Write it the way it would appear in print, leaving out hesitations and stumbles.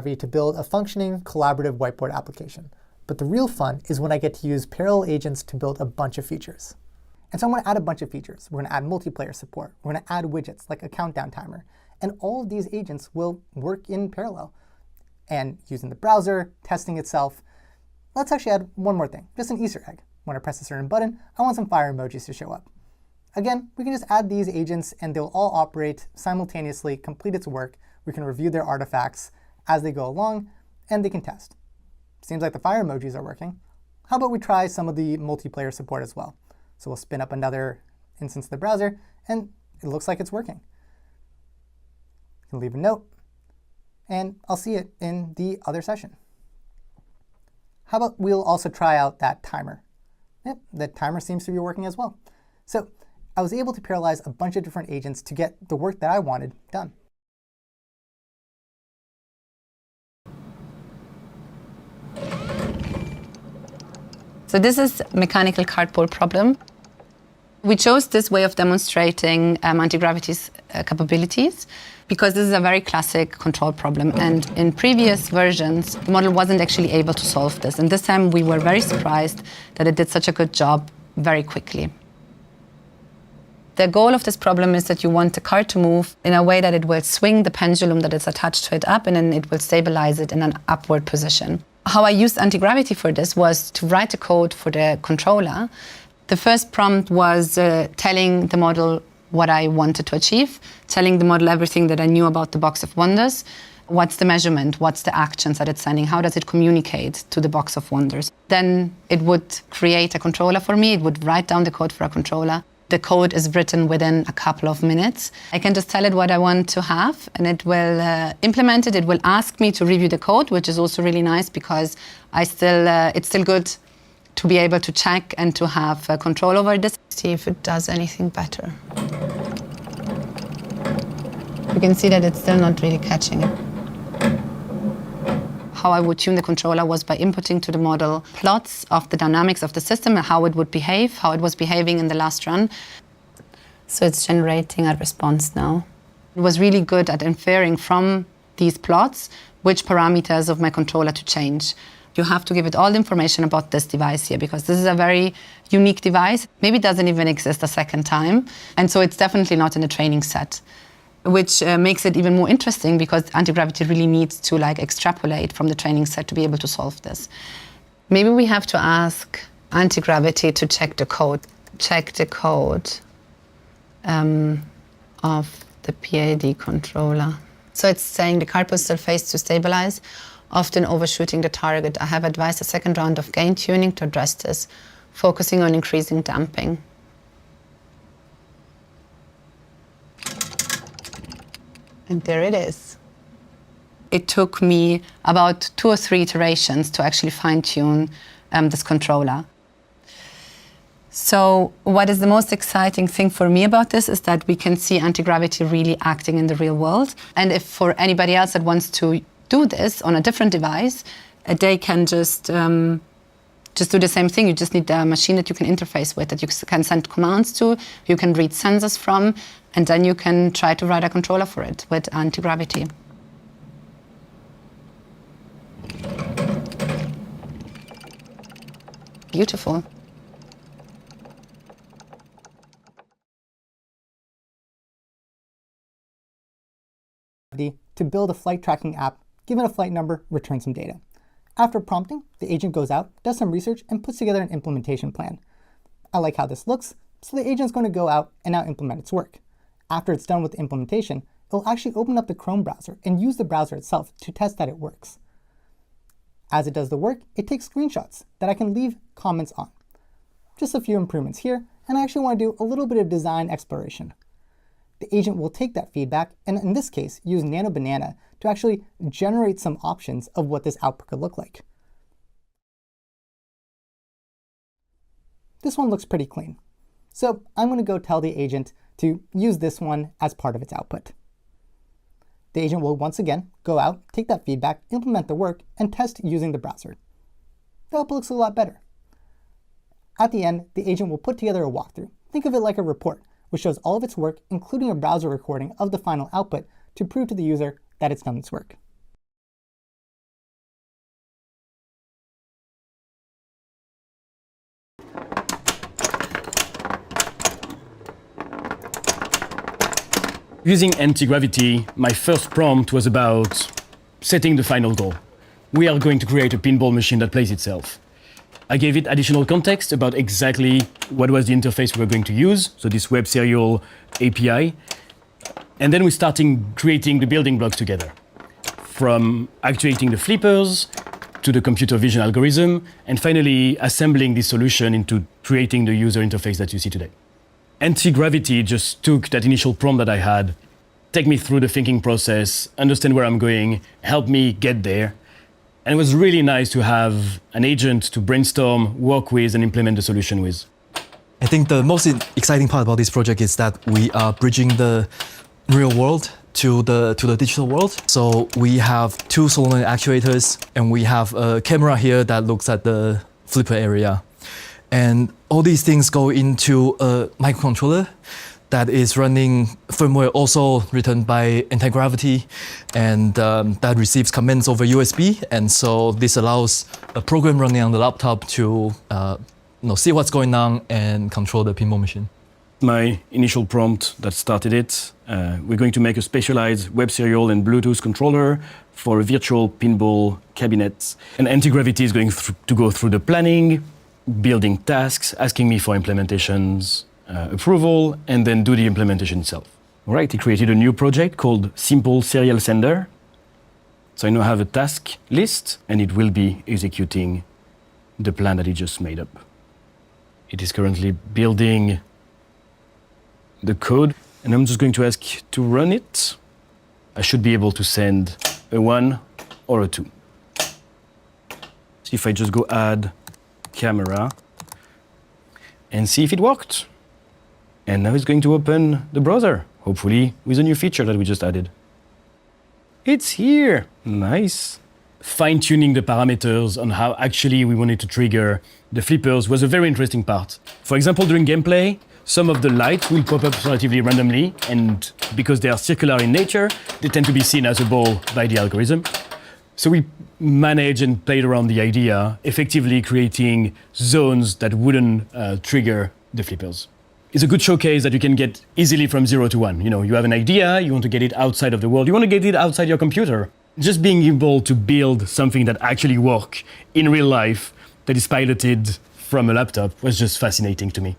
to build a functioning collaborative whiteboard application. But the real fun is when I get to use parallel agents to build a bunch of features. And so I'm going to add a bunch of features. We're going to add multiplayer support. We're going to add widgets like a countdown timer. And all of these agents will work in parallel. And using the browser, testing itself. Let's actually add one more thing, just an Easter egg. When I press a certain button, I want some fire emojis to show up. Again, we can just add these agents and they'll all operate simultaneously, complete its work. We can review their artifacts as they go along, and they can test. Seems like the fire emojis are working. How about we try some of the multiplayer support as well? So we'll spin up another instance of the browser, and it looks like it's working. You can leave a note, and I'll see it in the other session. How about we'll also try out that timer? Yep, the timer seems to be working as well. So I was able to parallelize a bunch of different agents to get the work that I wanted done. So this is mechanical cardboard problem. We chose this way of demonstrating Antigravity's capabilities because this is a very classic control problem. And in previous versions, the model wasn't actually able to solve this. And this time we were very surprised that it did such a good job very quickly. The goal of this problem is that you want the card to move in a way that it will swing the pendulum that is attached to it up, and then it will stabilize it in an upward position. How I used Antigravity for this was to write the code for the controller. The first prompt was telling the model what I wanted to achieve, telling the model everything that I knew about the box of wonders. What's the measurement? What's the actions that it's sending? How does it communicate to the box of wonders? Then it would create a controller for me. It would write down the code for a controller. The code is written within a couple of minutes. I can just tell it what I want to have, and it will implement it. It will ask me to review the code, which is also really nice because it's still good to be able to check and to have control over this. See if it does anything better. You can see that it's still not really catching it. How I would tune the controller was by inputting to the model plots of the dynamics of the system and how it would behave, how it was behaving in the last run. So it's generating a response now. It was really good at inferring from these plots which parameters of my controller to change. You have to give it all the information about this device here because this is a very unique device. Maybe it doesn't even exist a second time. And so it's definitely not in the training set, which makes it even more interesting because Antigravity really needs to extrapolate from the training set to be able to solve this. Maybe we have to ask Antigravity to check the code. Check the code of the PID controller. So it's saying the card puts surface to stabilize, often overshooting the target. I have advised a second round of gain tuning to address this, focusing on increasing damping. And there it is. It took me about 2 or 3 iterations to actually fine-tune this controller. So what is the most exciting thing for me about this is that we can see Antigravity really acting in the real world. And if for anybody else that wants to do this on a different device, they can just do the same thing. You just need a machine that you can interface with, that you can send commands to, you can read sensors from, and then you can try to write a controller for it with Antigravity. Beautiful. To build a flight tracking app, given a flight number, return some data. After prompting, the agent goes out, does some research, and puts together an implementation plan. I like how this looks, so the agent's going to go out and now implement its work. After it's done with the implementation, it will actually open up the Chrome browser and use the browser itself to test that it works. As it does the work, it takes screenshots that I can leave comments on. Just a few improvements here, and I actually want to do a little bit of design exploration. The agent will take that feedback and, in this case, use Nano Banana to actually generate some options of what this output could look like. This one looks pretty clean. So I'm going to go tell the agent to use this one as part of its output. The agent will once again go out, take that feedback, implement the work, and test using the browser. The output looks a lot better. At the end, the agent will put together a walkthrough. Think of it like a report, which shows all of its work, including a browser recording of the final output, to prove to the user that it's done its work. Using Antigravity, my first prompt was about setting the final goal. We are going to create a pinball machine that plays itself. I gave it additional context about exactly what was the interface we were going to use, so this web serial API. And then we started creating the building blocks together, from actuating the flippers to the computer vision algorithm, and finally assembling this solution into creating the user interface that you see today. Antigravity just took that initial prompt that I had, take me through the thinking process, understand where I'm going, help me get there. And it was really nice to have an agent to brainstorm, work with, and implement the solution with. I think the most exciting part about this project is that we are bridging the real world to the digital world. So we have two solenoid actuators, and we have a camera here that looks at the flipper area. And all these things go into a microcontroller that is running firmware also written by Antigravity, and that receives commands over USB. And so this allows a program running on the laptop to see what's going on and control the pinball machine. My initial prompt that started it, we're going to make a specialized web serial and Bluetooth controller for a virtual pinball cabinet. And Antigravity is going to go through the planning, building tasks, asking me for implementations, approval, and then do the implementation itself. All right, he created a new project called Simple Serial Sender. So I now have a task list, and it will be executing the plan that he just made up. It is currently building the code, and I'm just going to ask to run it. I should be able to send a 1 or a 2. See if I just go add camera and see if it worked. And now it's going to open the browser, hopefully with a new feature that we just added. It's here. Nice. Fine-tuning the parameters on how actually we wanted to trigger the flippers was a very interesting part. For example, during gameplay, some of the lights will pop up relatively randomly, and because they are circular in nature, they tend to be seen as a ball by the algorithm. So we managed and played around the idea, effectively creating zones that wouldn't trigger the flippers. It's a good showcase that you can get easily from 0 to 1. You have an idea, you want to get it outside of the world, you want to get it outside your computer. Just being able to build something that actually works in real life, that is piloted from a laptop, was just fascinating to me.